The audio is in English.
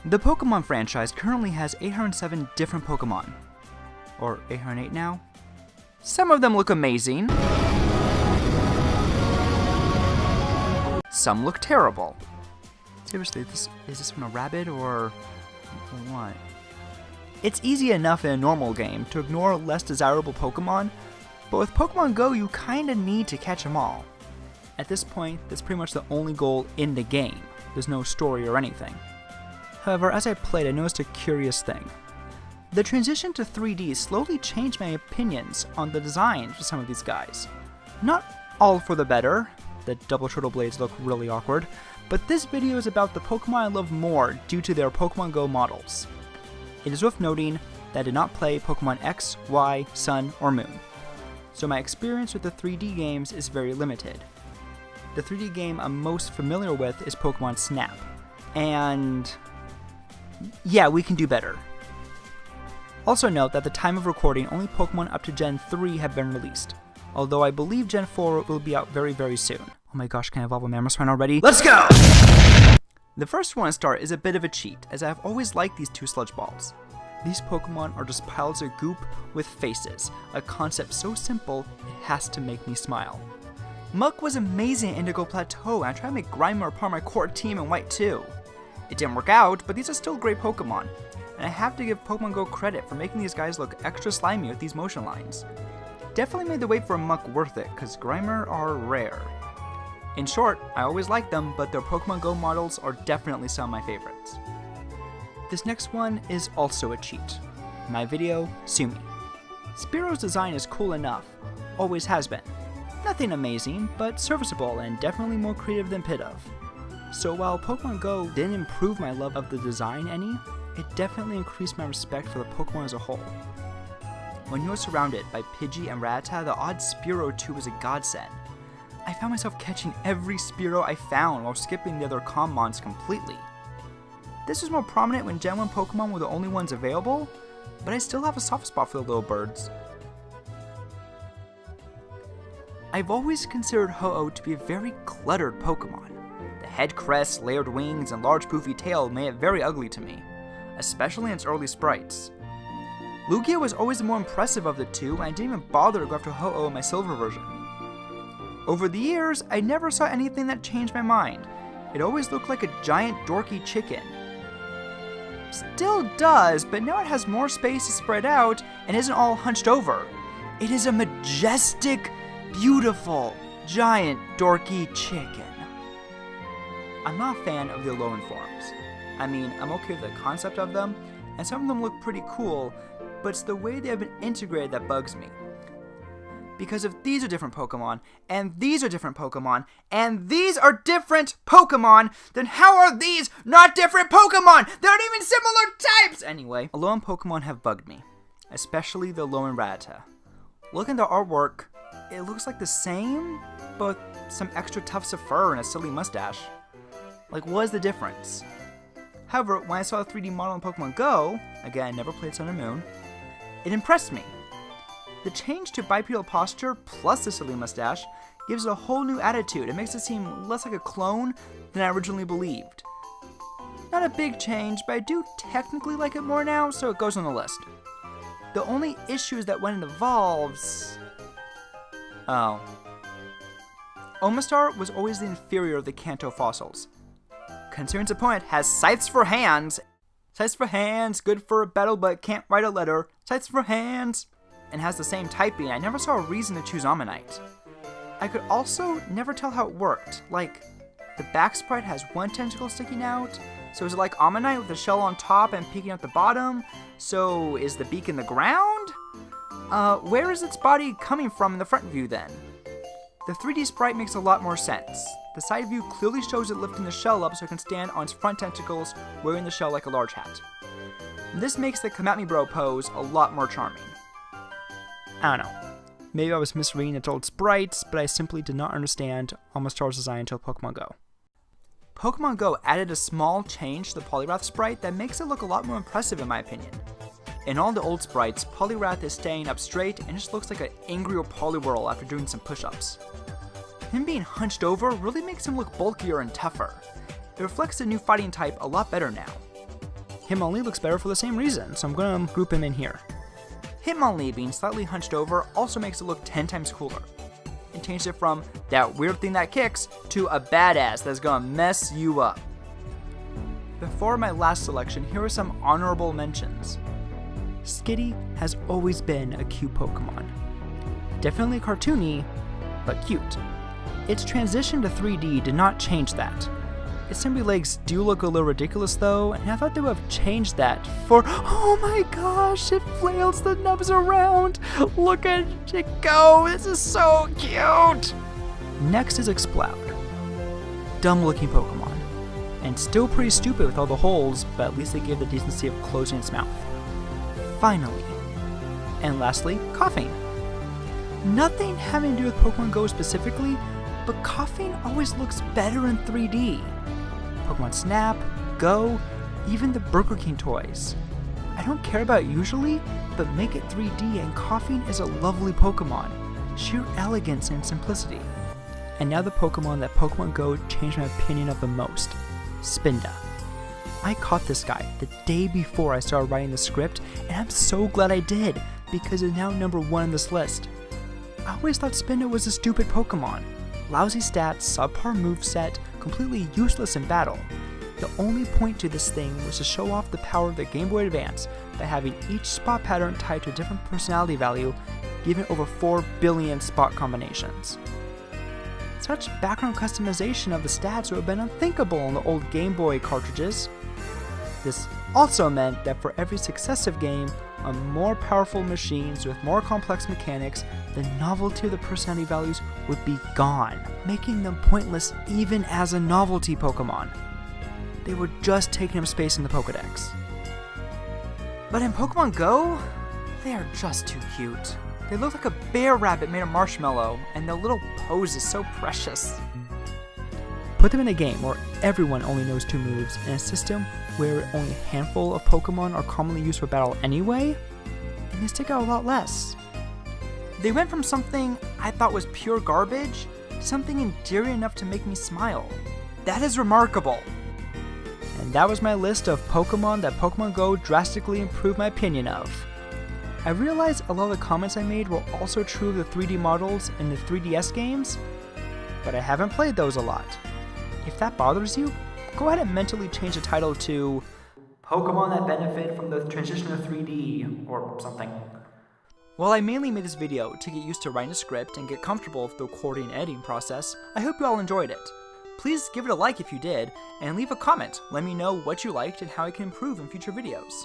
The Pokemon franchise currently has 807 different Pokemon. Or 808 now? Some of them look amazing. Some look terrible. Seriously, is this from a rabbit or what? It's easy enough in a normal game to ignore less desirable Pokemon, but with Pokemon Go you kinda need to catch them all. At this point, that's pretty much the only goal in the game. There's no story or anything. However, as I played, I noticed a curious thing. The transition to 3D slowly changed my opinions on the design for some of these guys. Not all for the better. The double turtle blades look really awkward, but this video is about the Pokemon I love more due to their Pokemon Go models. It is worth noting that I did not play Pokemon X, Y, Sun, or Moon, so my experience with the 3D games is very limited. The 3D game I'm most familiar with is Pokemon Snap, and yeah, we can do better. Also note that at the time of recording, only Pokemon up to Gen 3 have been released, although I believe Gen 4 will be out very, very soon. Oh my gosh, can I evolve a Mamoswine already? Let's go! The first one to start is a bit of a cheat, as I have always liked these two sludge balls. These Pokemon are just piles of goop with faces, a concept so simple it has to make me smile. Muk was amazing at Indigo Plateau, and I tried to make Grimer a part of my core team in White too. It didn't work out, but these are still great Pokemon, and I have to give Pokemon Go credit for making these guys look extra slimy with these motion lines. Definitely made the wait for a Muk worth it, cause Grimer are rare. In short, I always liked them, but their Pokemon Go models are definitely some of my favorites. This next one is also a cheat. My video, Sumi. Spearow's design is cool enough, always has been. Nothing amazing, but serviceable and definitely more creative than Pidove. So while Pokemon Go didn't improve my love of the design any, it definitely increased my respect for the Pokemon as a whole. When you are surrounded by Pidgey and Rattata, the odd Spearow too was a godsend. I found myself catching every Spearow I found while skipping the other Commons completely. This was more prominent when Gen 1 Pokemon were the only ones available, but I still have a soft spot for the little birds. I've always considered Ho-Oh to be a very cluttered Pokemon. The head crest, layered wings, and large poofy tail made it very ugly to me, especially in its early sprites. Lugia was always the more impressive of the two, and I didn't even bother to go after Ho-Oh in my silver version. Over the years, I never saw anything that changed my mind. It always looked like a giant dorky chicken. Still does, but now it has more space to spread out and isn't all hunched over. It is a majestic, beautiful, giant dorky chicken. I'm not a fan of the Alolan forms. I mean, I'm okay with the concept of them, and some of them look pretty cool, but it's the way they have been integrated that bugs me. Because if these are different Pokemon, and these are different Pokemon, and these are different Pokemon, then how are these not different Pokemon? They're not even similar types! Anyway, Alolan Pokemon have bugged me, especially the Alolan Rattata. Looking at the artwork, it looks like the same, but with some extra tufts of fur and a silly mustache. Like, what is the difference? However, when I saw the 3D model in Pokemon Go, again, I never played Sun and Moon, it impressed me. The change to bipedal posture plus the silly mustache gives it a whole new attitude. It makes it seem less like a clone than I originally believed. Not a big change, but I do technically like it more now, so it goes on the list. The only issue is that when it evolves... Oh. Omastar was always the inferior of the Kanto fossils. Considering its opponent has Scythes for Hands. Scythes for Hands, good for a battle but can't write a letter. Scythes for Hands. And has the same typing, I never saw a reason to choose Ammonite. I could also never tell how it worked. Like, the back sprite has one tentacle sticking out, so is it like Ammonite with the shell on top and peeking at the bottom? So is the beak in the ground? Where is its body coming from in the front view then? The 3D sprite makes a lot more sense. The side view clearly shows it lifting the shell up so it can stand on its front tentacles, wearing the shell like a large hat. This makes the Come At Me Bro pose a lot more charming. I don't know. Maybe I was misreading its old sprites, but I simply did not understand Omastar's design until Pokemon Go. Pokemon Go added a small change to the Poliwrath sprite that makes it look a lot more impressive in my opinion. In all the old sprites, Poliwrath is staying up straight and just looks like an angry Poliwhirl after doing some push-ups. Him being hunched over really makes him look bulkier and tougher. It reflects the new fighting type a lot better now. Hitmonlee looks better for the same reason, so I'm gonna group him in here. Hitmonlee being slightly hunched over also makes it look 10 times cooler. It changed it from that weird thing that kicks to a badass that's gonna mess you up. Before my last selection, here are some honorable mentions. Skitty has always been a cute Pokemon. Definitely cartoony, but cute. Its transition to 3D did not change that. Its Assembly legs do look a little ridiculous though, and I thought they would have changed that for, oh my gosh, it flails the nubs around! Look at it go, this is so cute! Next is Exploud. Dumb looking Pokemon, and still pretty stupid with all the holes, but at least they gave the decency of closing its mouth. Finally, and lastly, Koffing. Nothing having to do with Pokemon Go specifically, but Koffing always looks better in 3D. Pokemon Snap, Go, even the Burger King toys. I don't care about it usually, but make it 3D and Koffing is a lovely Pokemon. Sheer elegance and simplicity. And now the Pokemon that Pokemon Go changed my opinion of the most, Spinda. I caught this guy the day before I started writing the script, and I'm so glad I did, because it's now number 1 on this list. I always thought Spinda was a stupid Pokemon. Lousy stats, subpar moveset, completely useless in battle. The only point to this thing was to show off the power of the Game Boy Advance by having each spot pattern tied to a different personality value, giving over 4 billion spot combinations. Such background customization of the stats would have been unthinkable on the old Game Boy cartridges. This also meant that for every successive game on more powerful machines with more complex mechanics, the novelty of the personality values would be gone, making them pointless even as a novelty Pokemon. They were just taking up space in the Pokedex. But in Pokemon Go, they are just too cute. They look like a bear rabbit made of marshmallow, and their little pose is so precious. Put them in a game where everyone only knows 2 moves, in a system where only a handful of Pokemon are commonly used for battle anyway, and they stick out a lot less. They went from something I thought was pure garbage to something endearing enough to make me smile. That is remarkable. And that was my list of Pokemon that Pokemon Go drastically improved my opinion of. I realized a lot of the comments I made were also true of the 3D models in the 3DS games, but I haven't played those a lot. If that bothers you, go ahead and mentally change the title to Pokemon that benefit from the transition to 3D, or something. While I mainly made this video to get used to writing a script and get comfortable with the recording and editing process, I hope you all enjoyed it. Please give it a like if you did, and leave a comment. Let me know what you liked and how I can improve in future videos.